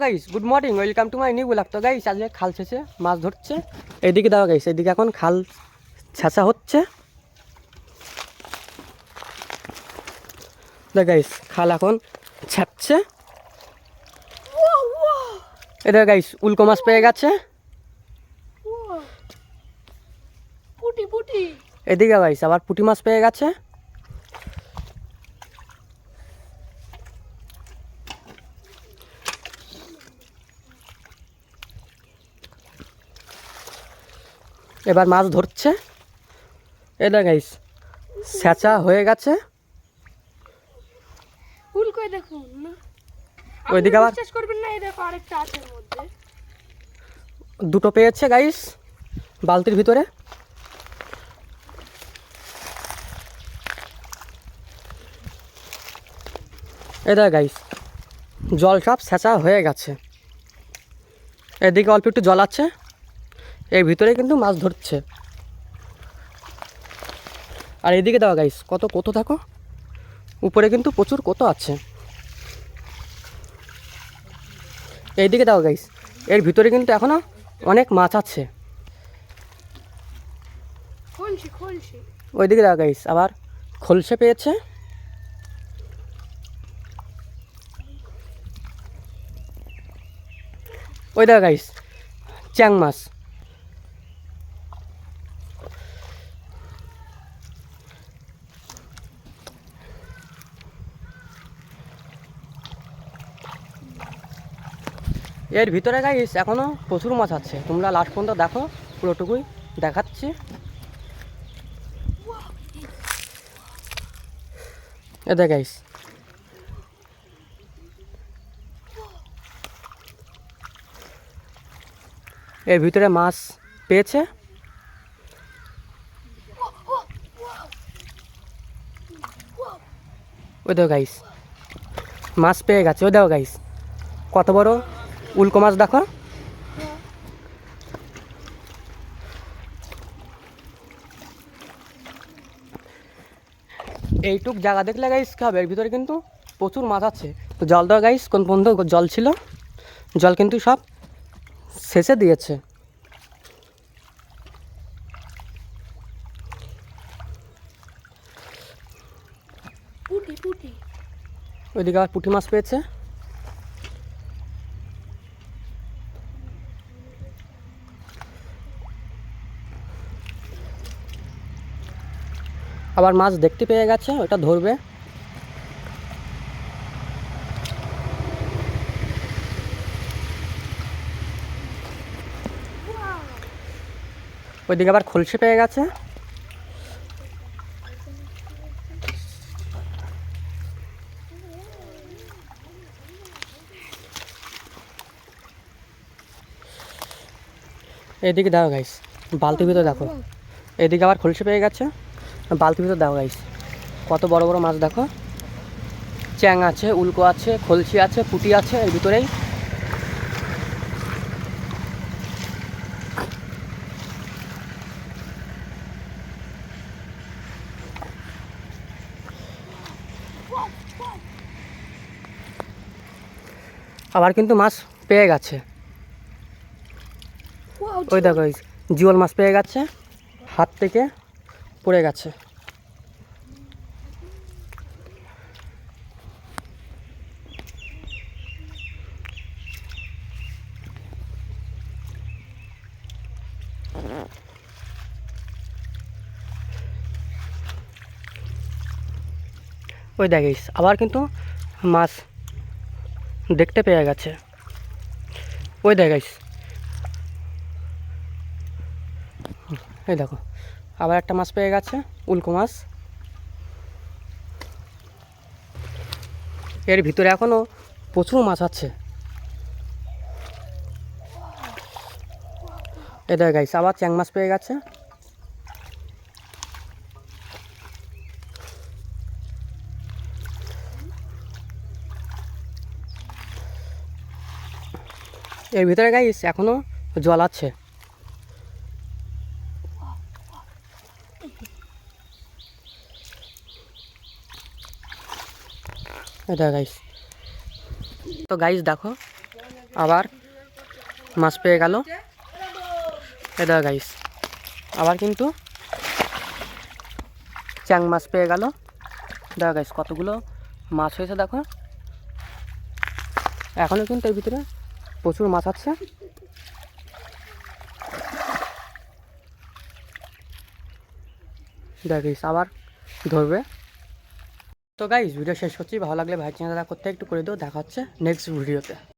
Guys good morning, welcome to my new blog. তো guys আজকে খাল ছেঁচে মাছ ধরছে। এদিকে দাও গাইস, এদিকে এখন খাল ছেঁচা হচ্ছে। দেখ গাইস, খাল এখন ছাপছে। এদিকে গাইস উল্কো মাছ পেয়ে গেছে। এদিকে গাইস আবার পুঁটি মাছ পেয়ে গেছে। এবার মাছ ধরছে। এটা গাইস ছেঁচা হয়ে গেছে। ওইদিকে আবার দুটো পেয়েছে গাইস বালতির ভিতরে। এটা গাইস জল সব ছেঁচা হয়ে গেছে। এদিকে অল্প একটু জল আছে, এর ভিতরে কিন্তু মাছ ধরছে। আর এদিকে দাও গাইস কত কত থাকো, উপরে কিন্তু প্রচুর কত আছে। এইদিকে দাও গাইস, এর ভিতরে কিন্তু এখনো অনেক মাছ আছে। ওইদিকে দাও গাইস আবার খলসে পেয়েছে। ওই দাও গাইস চ্যাং মাছ। এর ভিতরে গাইস এখনো প্রচুর মাছ আছে, তোমরা লাস্ট পর্যন্ত দেখো, পুরোটুকুই দেখাচ্ছি। এদের গাইস এর ভিতরে মাছ পেয়েছে। ওই দেখো গাইস মাছ পেয়ে গেছে। ওই দেখো গাইস কত বড় উল্কো মাছ দেখো। এইটুক জায়গা দেখলে গাইস কি হবে, এর ভিতরে কিন্তু প্রচুর মাছ আছে। তো জল দেওয়া গাইস কোন পর্যন্ত জল ছিল, জল কিন্তু সব শেষে দিয়েছে। ওইদিকে আবার পুঁটি মাছ পেয়েছে। আবার মাছ দেখতে পেয়ে গেছে, ওটা ধরবে। ওইদিকে আবার খলসে পেয়ে গেছে। এদিকে দাও গাইস বালতির ভিতরে দেখো, এদিকে আবার খলসে পেয়ে গেছে। বালতির ভিতরে দাও গাইস কত বড় বড় মাছ দেখো। চ্যাং আছে, উল্কো আছে, খলসি আছে, পুঁটি আছে এর ভিতরেই। আবার কিন্তু মাছ পেয়ে গেছে। ওই দেখো জিওল মাছ পেয়ে গেছে, হাত থেকে পড়ে গেছে। ওই দেখিস আবার কিন্তু মাছ দেখতে পেয়ে গেছে। ওই দেখিস এই দেখো আবার একটা মাছ পেয়ে গেছে, উল্কো মাছ। এর ভিতরে এখনো প্রচুর মাছ আছে। এই দেখো গাইস আবার চ্যাং মাছ পেয়ে গেছে। এর ভিতরে গাইস এখনো জল আছে। এটা গাইস, তো গাইস দেখো আবার মাছ পেয়ে গেল। এটা গাইস আবার কিন্তু চ্যাং মাছ পেয়ে গেল। দেখো গাইস কতগুলো মাছ হয়েছে দেখো। এখনও কিন্তু এর ভিতরে প্রচুর মাছ আছে। দেখ গাইস আবার ধরবে। তো গাইস ভিডিও শেষ করছি, ভালো লাগলে ভাই চ্যানেলটা করতে একটু করে দিও। দেখা হচ্ছে নেক্সট ভিডিওতে।